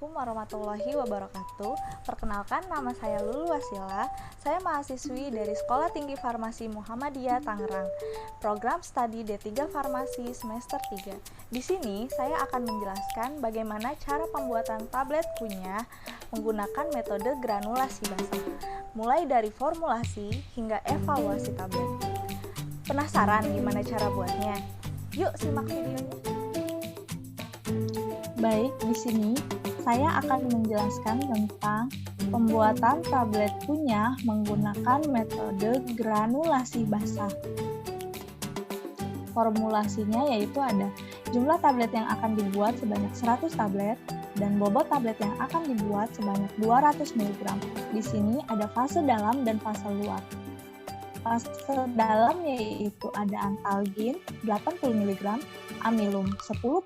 Assalamualaikum warahmatullahi wabarakatuh. Perkenalkan, nama saya Lulu Wasila. Saya mahasiswi dari Sekolah Tinggi Farmasi Muhammadiyah Tangerang, program studi D3 Farmasi semester 3. Di sini saya akan menjelaskan bagaimana cara pembuatan tablet kunyah menggunakan metode granulasi basah, mulai dari formulasi hingga evaluasi tablet. Penasaran gimana cara buatnya? Yuk simak videonya. Baik, di sini saya akan menjelaskan tentang pembuatan tablet kunyah menggunakan metode granulasi basah. Formulasinya yaitu ada jumlah tablet yang akan dibuat sebanyak 100 tablet dan bobot tablet yang akan dibuat sebanyak 200 mg. Di sini ada fase dalam dan fase luar. Fase dalam yaitu ada antalgin 80 mg, amilum 10%,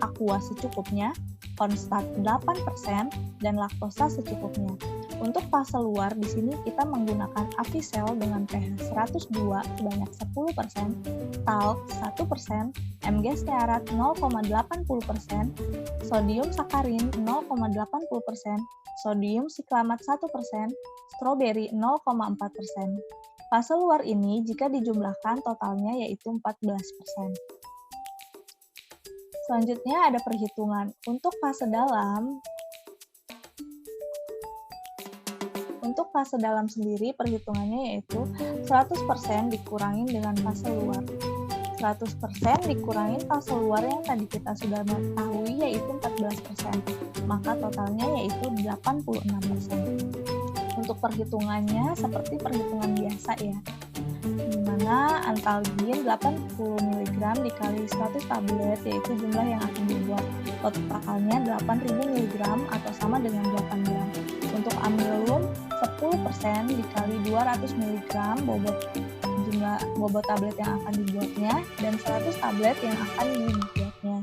aqua secukupnya, konstat 8%, dan laktosa secukupnya. Untuk fase luar, di sini kita menggunakan Avicel dengan pH 102 sebanyak 10%, talc 1%, Mg stearat 0,80%, sodium sakarin 0,80%, sodium siklamat 1%, stroberi 0,4%. Fase luar ini jika dijumlahkan totalnya yaitu 14%. Selanjutnya ada perhitungan. Untuk fase dalam sendiri perhitungannya yaitu 100% dikurangin dengan fase luar. 100% dikurangin fase luar yang tadi kita sudah mengetahui yaitu 14%. Maka totalnya yaitu 86%. Untuk perhitungannya seperti perhitungan biasa ya, di mana antalgin 80 mg dikali 100 tablet yaitu jumlah yang akan dibuat. Totalnya 8000 mg atau sama dengan 8 gram. Untuk amilum 10% dikali 200 mg bobot tablet yang akan dibuatnya dan 100 tablet yang akan dibuatnya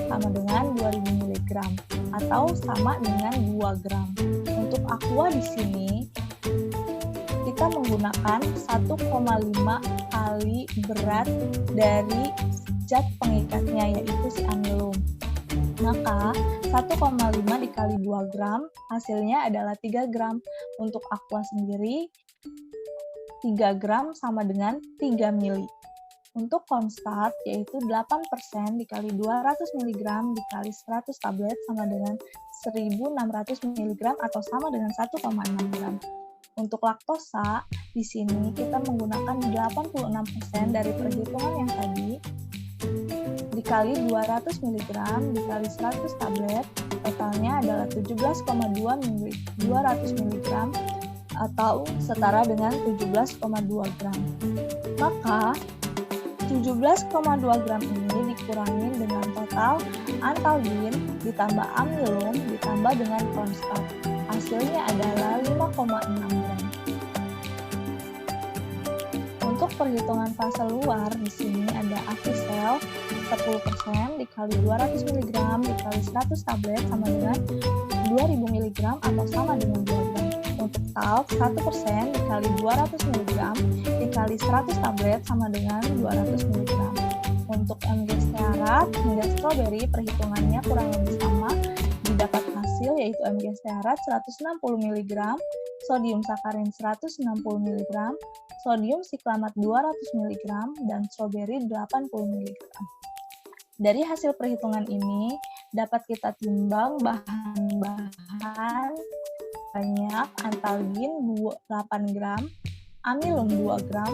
sama dengan 2000 mg atau sama dengan 2 gram. Untuk aqua di sini kita menggunakan 1,5 kali berat dari zat pengikatnya yaitu si amilum. Maka 1,5 dikali 2 gram hasilnya adalah 3 gram. Untuk aqua sendiri 3 gram sama dengan 3 mili. Untuk konstat yaitu 8% dikali 200 mg dikali 100 tablet sama dengan 1600 mg atau sama dengan 1,6 gram. Untuk laktosa, di sini kita menggunakan 86% dari perhitungan yang tadi dikali 200 mg dikali 100 tablet, totalnya adalah 17,2 200 mg atau setara dengan 17,2 gram. Maka 17,2 gram ini dikurangin dengan total antalgin ditambah amilum ditambah dengan konstat. Hasilnya adalah 5,6 gram. Untuk perhitungan fase luar, di sini ada Avicel 10% dikali 200 mg dikali 100 tablet sama dengan 2000 mg atau sama dengan 2 gram. Untuk talc 1% dikali 200 mg dikali 100 tablet sama dengan 200 mg. Untuk Mg stearat hingga stroberi perhitungannya kurang lebih sama, didapat hasil yaitu Mg stearat 160 mg, sodium sakarin 160 mg, sodium siklamat 200 mg, dan stroberi 80 mg. Dari hasil perhitungan ini dapat kita timbang bahan-bahan banyak antalgin 8 gram, amilum 2 gram,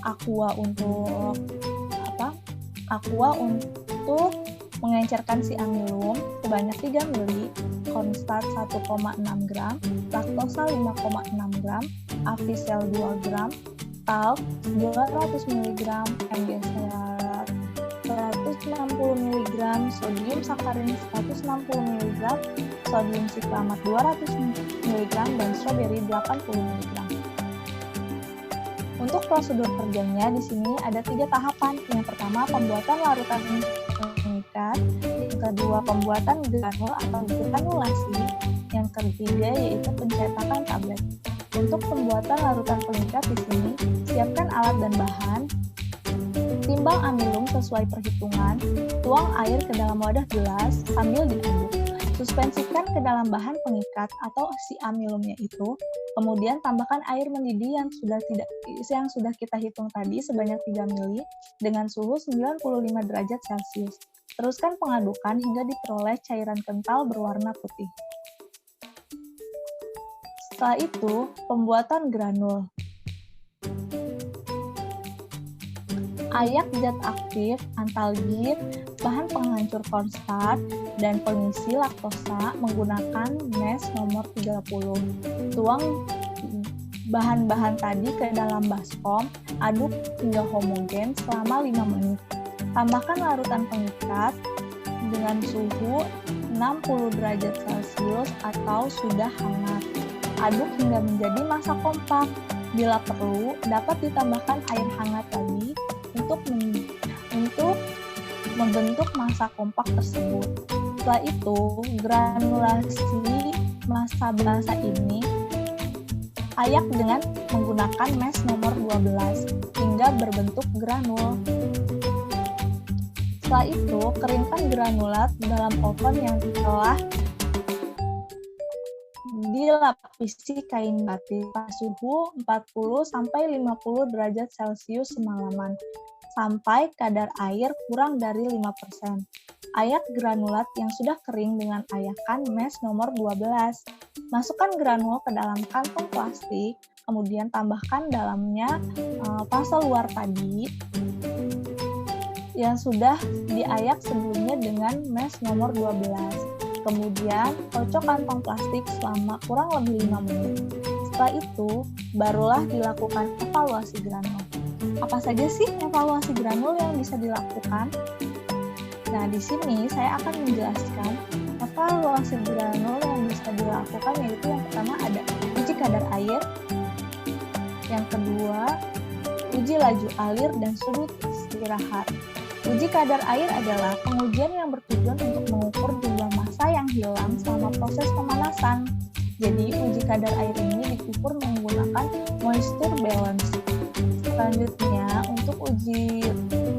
aqua untuk mengencerkan si amilum sebanyak 3 mili, konstat 1,6 gram, laktosa 5,6 gram, Avicel 2 gram, talc 200 mg, Mg stearat 160 mg, sodium sakarin 160 mg, sodium siklamat 200 mg, dan stroberi 80 mg. Untuk prosedur kerjanya di sini ada 3 tahapan. Yang pertama pembuatan larutan pengikat, yang kedua pembuatan granul atau granulasi, yang ketiga yaitu pencetakan tablet. Untuk pembuatan larutan pengikat di sini siapkan alat dan bahan, timbang amilum sesuai perhitungan, tuang air ke dalam wadah gelas sambil diaduk. Suspensikan ke dalam bahan pengikat atau si amilumnya itu, kemudian tambahkan air mendidih yang sudah kita hitung tadi sebanyak 3 ml dengan suhu 95 derajat Celcius. Teruskan pengadukan hingga diperoleh cairan kental berwarna putih. Setelah itu, pembuatan granul. Ayak zat aktif, antalgid, bahan penghancur cornstarch, dan pengisi laktosa menggunakan mesh nomor 30. Tuang bahan-bahan tadi ke dalam baskom, aduk hingga homogen selama 5 menit. Tambahkan larutan pengikat dengan suhu 60 derajat Celcius atau sudah hangat. Aduk hingga menjadi massa kompak. Bila perlu, dapat ditambahkan air hangat lagi untuk membentuk massa kompak tersebut. Setelah itu, granulasi massa basa ini ayak dengan menggunakan mesh nomor 12 hingga berbentuk granul. Setelah itu, keringkan granulat dalam oven yang telah dilapisi kain batik pada suhu 40-50 derajat Celcius semalaman, sampai kadar air kurang dari 5%. Ayak granulat yang sudah kering dengan ayakan mesh nomor 12. Masukkan granul ke dalam kantong plastik, kemudian tambahkan dalamnya pasta luar tadi yang sudah diayak sebelumnya dengan mesh nomor 12. Kemudian, kocok kantong plastik selama kurang lebih 5 menit. Setelah itu, barulah dilakukan evaluasi granul. Apa saja sih evaluasi granul yang bisa dilakukan? Nah, di sini saya akan menjelaskan evaluasi granul yang bisa dilakukan, yaitu yang pertama ada uji kadar air, yang kedua, uji laju alir dan sudut istirahat. Uji kadar air adalah pengujian yang bertujuan untuk mengukur jumlah massa yang hilang selama proses pemanasan. Jadi, uji kadar air ini diukur menggunakan moisture balance. Selanjutnya, untuk uji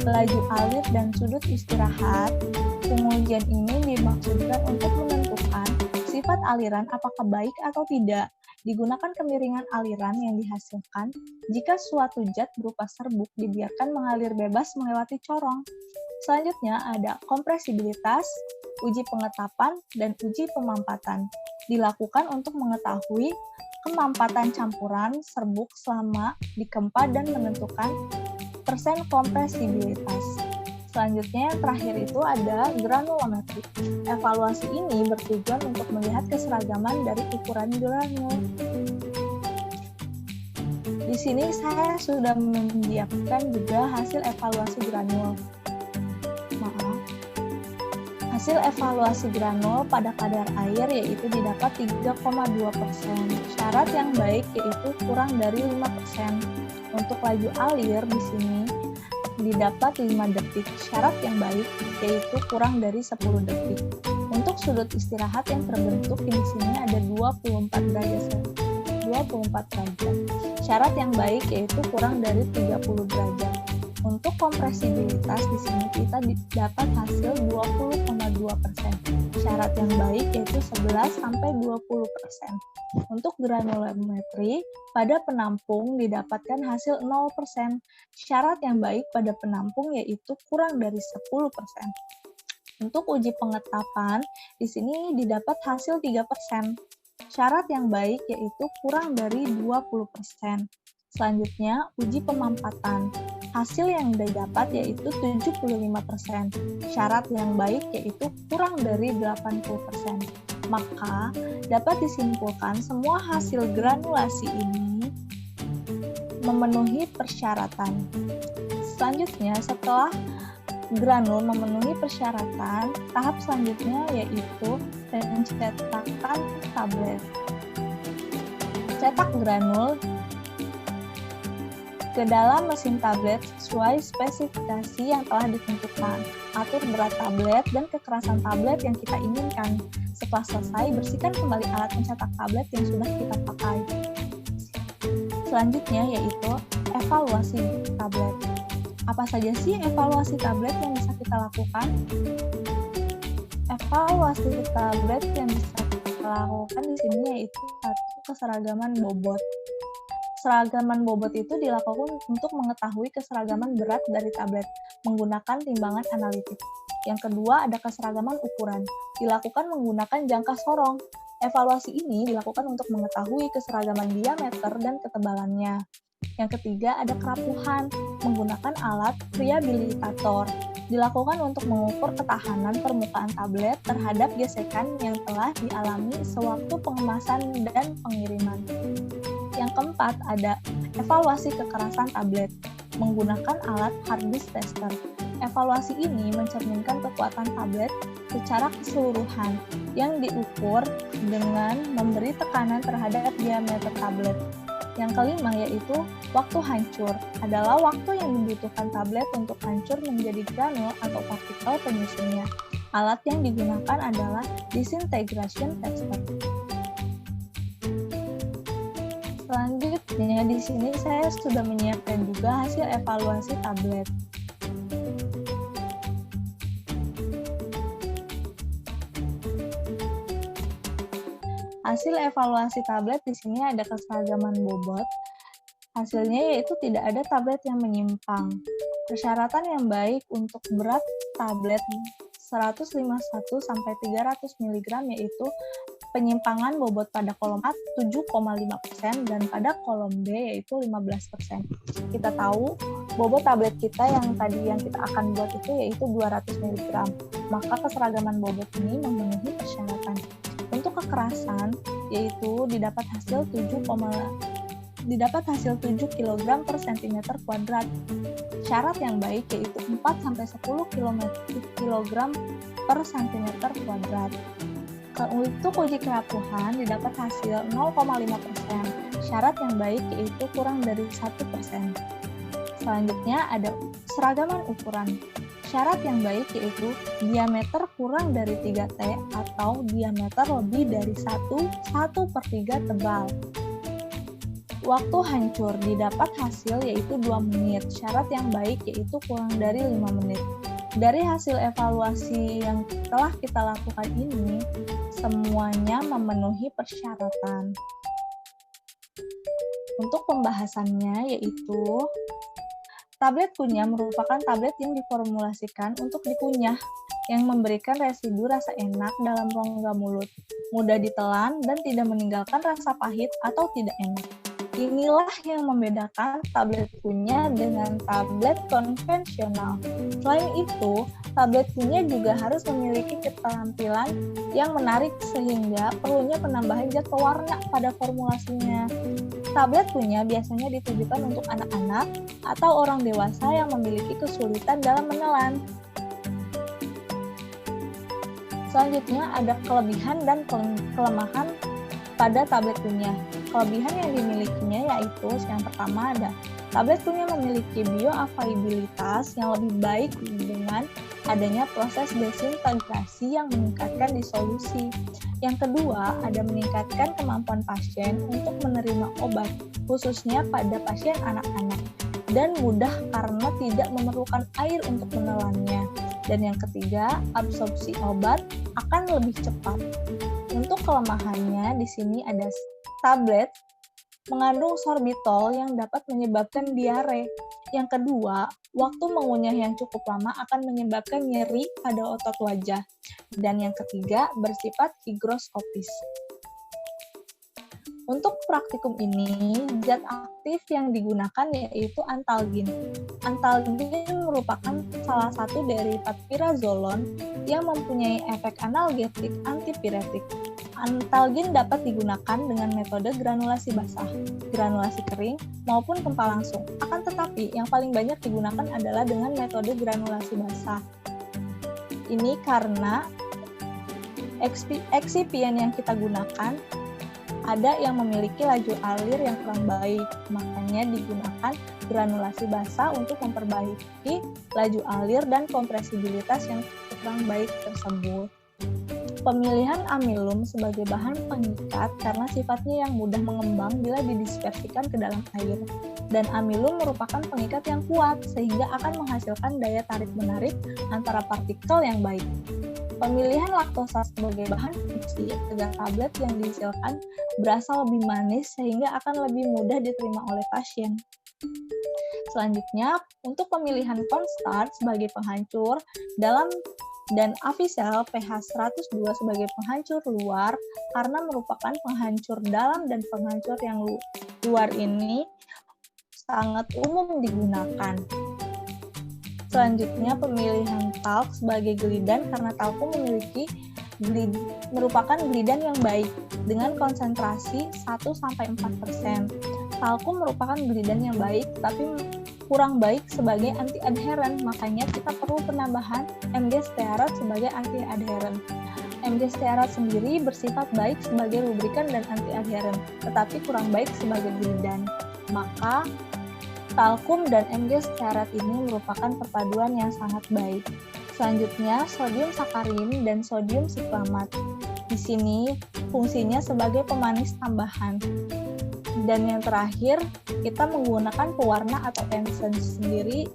laju alir dan sudut istirahat, pengujian ini dimaksudkan untuk menentukan sifat aliran apakah baik atau tidak. Digunakan kemiringan aliran yang dihasilkan jika suatu zat berupa serbuk dibiarkan mengalir bebas melewati corong. Selanjutnya ada kompresibilitas, uji pengetapan, dan uji pemampatan. Dilakukan untuk mengetahui kemampatan campuran serbuk selama dikempa dan menentukan persen kompresibilitas. Selanjutnya yang terakhir itu ada granulometri. Evaluasi ini bertujuan untuk melihat keseragaman dari ukuran granul. Di sini saya sudah menyiapkan juga hasil evaluasi granul. Hasil evaluasi granul pada kadar air yaitu didapat 3,2%. Syarat yang baik yaitu kurang dari 5%. Untuk laju alir di sini didapat 5 detik. Syarat yang baik yaitu kurang dari 10 detik. Untuk sudut istirahat yang terbentuk di sini ada 24 derajat. Syarat yang baik yaitu kurang dari 30 derajat. Untuk kompresibilitas di sini kita dapat hasil 20,2%. Syarat yang baik yaitu 11-20%. Untuk granulometri pada penampung didapatkan hasil 0%. Syarat yang baik pada penampung yaitu kurang dari 10%. Untuk uji pengetapan di sini didapat hasil 3%. Syarat yang baik yaitu kurang dari 20%. Selanjutnya, uji pemampatan. Hasil yang didapat yaitu 75%. Syarat yang baik yaitu kurang dari 80%. Maka, dapat disimpulkan semua hasil granulasi ini memenuhi persyaratan. Selanjutnya, setelah granul memenuhi persyaratan, tahap selanjutnya yaitu pencetakan tablet. Cetak granul ke dalam mesin tablet sesuai spesifikasi yang telah ditentukan. Atur berat tablet dan kekerasan tablet yang kita inginkan. Setelah selesai, bersihkan kembali alat pencetak tablet yang sudah kita pakai. Selanjutnya yaitu evaluasi tablet. Apa saja sih evaluasi tablet yang bisa kita lakukan? Evaluasi tablet yang bisa kita lakukan di sini yaitu satu, keseragaman bobot. Seragaman bobot itu dilakukan untuk mengetahui keseragaman berat dari tablet menggunakan timbangan analitik. Yang kedua, ada keseragaman ukuran. Dilakukan menggunakan jangka sorong. Evaluasi ini dilakukan untuk mengetahui keseragaman diameter dan ketebalannya. Yang ketiga, ada kerapuhan. Menggunakan alat rehabilitator. Dilakukan untuk mengukur ketahanan permukaan tablet terhadap gesekan yang telah dialami sewaktu pengemasan dan pengiriman. Yang keempat, ada evaluasi kekerasan tablet menggunakan alat hard disk tester. Evaluasi ini mencerminkan kekuatan tablet secara keseluruhan yang diukur dengan memberi tekanan terhadap diameter tablet. Yang kelima yaitu waktu hancur, adalah waktu yang dibutuhkan tablet untuk hancur menjadi granul atau partikel penyusunnya. Alat yang digunakan adalah disintegration tester. Selanjutnya di sini saya sudah menyiapkan juga hasil evaluasi tablet. Hasil evaluasi tablet di sini ada keseragaman bobot. Hasilnya yaitu tidak ada tablet yang menyimpang. Persyaratan yang baik untuk berat tablet 151 sampai 300 mg yaitu penyimpangan bobot pada kolom A 7,5% dan pada kolom B yaitu 15%. Kita tahu bobot tablet kita yang kita akan buat itu yaitu 200 mg. Maka keseragaman bobot ini memenuhi persyaratan. Untuk kekerasan yaitu didapat hasil 7 kg per cm kuadrat. Syarat yang baik yaitu 4 sampai 10 kg per cm kuadrat. Untuk uji kerapuhan didapat hasil 0,5%. Syarat yang baik yaitu kurang dari 1%. Selanjutnya ada seragaman ukuran. Syarat yang baik yaitu diameter kurang dari 3T atau diameter lebih dari 1/3 tebal. Waktu hancur didapat hasil yaitu 2 menit. Syarat yang baik yaitu kurang dari 5 menit. Dari hasil evaluasi yang telah kita lakukan ini, semuanya memenuhi persyaratan. Untuk pembahasannya yaitu tablet kunyah merupakan tablet yang diformulasikan untuk dikunyah, yang memberikan residu rasa enak dalam rongga mulut, mudah ditelan dan tidak meninggalkan rasa pahit atau tidak enak. Inilah yang membedakan tablet kunyah dengan tablet konvensional. Selain itu, tablet kunyah juga harus memiliki keterampilan yang menarik sehingga perlunya penambahan zat pewarna pada formulasinya. Tablet kunyah biasanya ditujukan untuk anak-anak atau orang dewasa yang memiliki kesulitan dalam menelan. Selanjutnya ada kelebihan dan kelemahan pada tablet kunyah. Kelebihan yang dimilikinya yaitu yang pertama ada tablet kunyah memiliki bioavailabilitas yang lebih baik dengan adanya proses desintegrasi yang meningkatkan disolusi. Yang kedua, ada meningkatkan kemampuan pasien untuk menerima obat, khususnya pada pasien anak-anak, dan mudah karena tidak memerlukan air untuk menelannya. Dan yang ketiga, absorpsi obat akan lebih cepat. Untuk kelemahannya, di sini ada tablet mengandung sorbitol yang dapat menyebabkan diare. Yang kedua, waktu mengunyah yang cukup lama akan menyebabkan nyeri pada otot wajah. Dan yang ketiga, bersifat higroskopis. Untuk praktikum ini, zat aktif yang digunakan yaitu antalgin. Antalgin merupakan salah satu derivat pirazolon yang mempunyai efek analgetik antipiretik. Antalgin dapat digunakan dengan metode granulasi basah, granulasi kering, maupun kempa langsung. Akan tetapi, yang paling banyak digunakan adalah dengan metode granulasi basah. Ini karena eksipien yang kita gunakan ada yang memiliki laju alir yang kurang baik, makanya digunakan granulasi basah untuk memperbaiki laju alir dan kompresibilitas yang kurang baik tersebut. Pemilihan amilum sebagai bahan pengikat karena sifatnya yang mudah mengembang bila didispersikan ke dalam air. Dan amilum merupakan pengikat yang kuat sehingga akan menghasilkan daya tarik-menarik antara partikel yang baik. Pemilihan laktosa sebagai bahan fungsi agar tablet yang dihasilkan berasa lebih manis sehingga akan lebih mudah diterima oleh pasien. Selanjutnya, untuk pemilihan cornstarch sebagai penghancur dalam dan Avicel pH 102 sebagai penghancur luar karena merupakan penghancur dalam dan penghancur yang luar ini sangat umum digunakan. Selanjutnya, pemilihan talc sebagai glidan karena talkum merupakan glidan yang baik dengan konsentrasi 1-4%. Talkum merupakan glidan yang baik tapi kurang baik sebagai anti-adheren, makanya kita perlu penambahan Mg stearat sebagai anti-adheren. Mg stearat sendiri bersifat baik sebagai lubrikan dan anti-adheren, tetapi kurang baik sebagai glidan. Maka talkum dan Mg stearat ini merupakan perpaduan yang sangat baik. Selanjutnya, sodium sakarin dan sodium siklamat. Di sini fungsinya sebagai pemanis tambahan. Dan yang terakhir, kita menggunakan pewarna atau essence sendiri,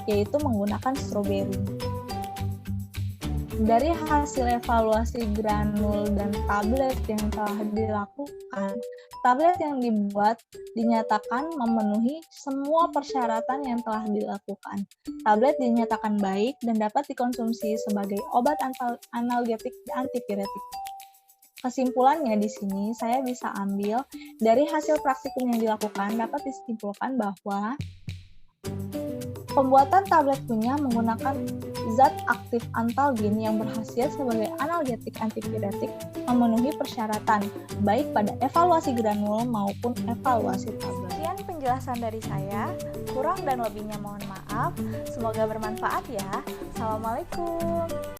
yaitu menggunakan stroberi. Dari hasil evaluasi granul dan tablet yang telah dilakukan, tablet yang dibuat dinyatakan memenuhi semua persyaratan yang telah dilakukan. Tablet dinyatakan baik dan dapat dikonsumsi sebagai obat analgetik dan antipiretik. Kesimpulannya di sini saya bisa ambil dari hasil praktikum yang dilakukan dapat disimpulkan bahwa pembuatan tablet kunyah menggunakan zat aktif antalgin yang berkhasiat sebagai analgetik antipiretik memenuhi persyaratan baik pada evaluasi granul maupun evaluasi tablet. Sekian penjelasan dari saya, kurang dan lebihnya mohon maaf. Semoga bermanfaat ya. Assalamualaikum.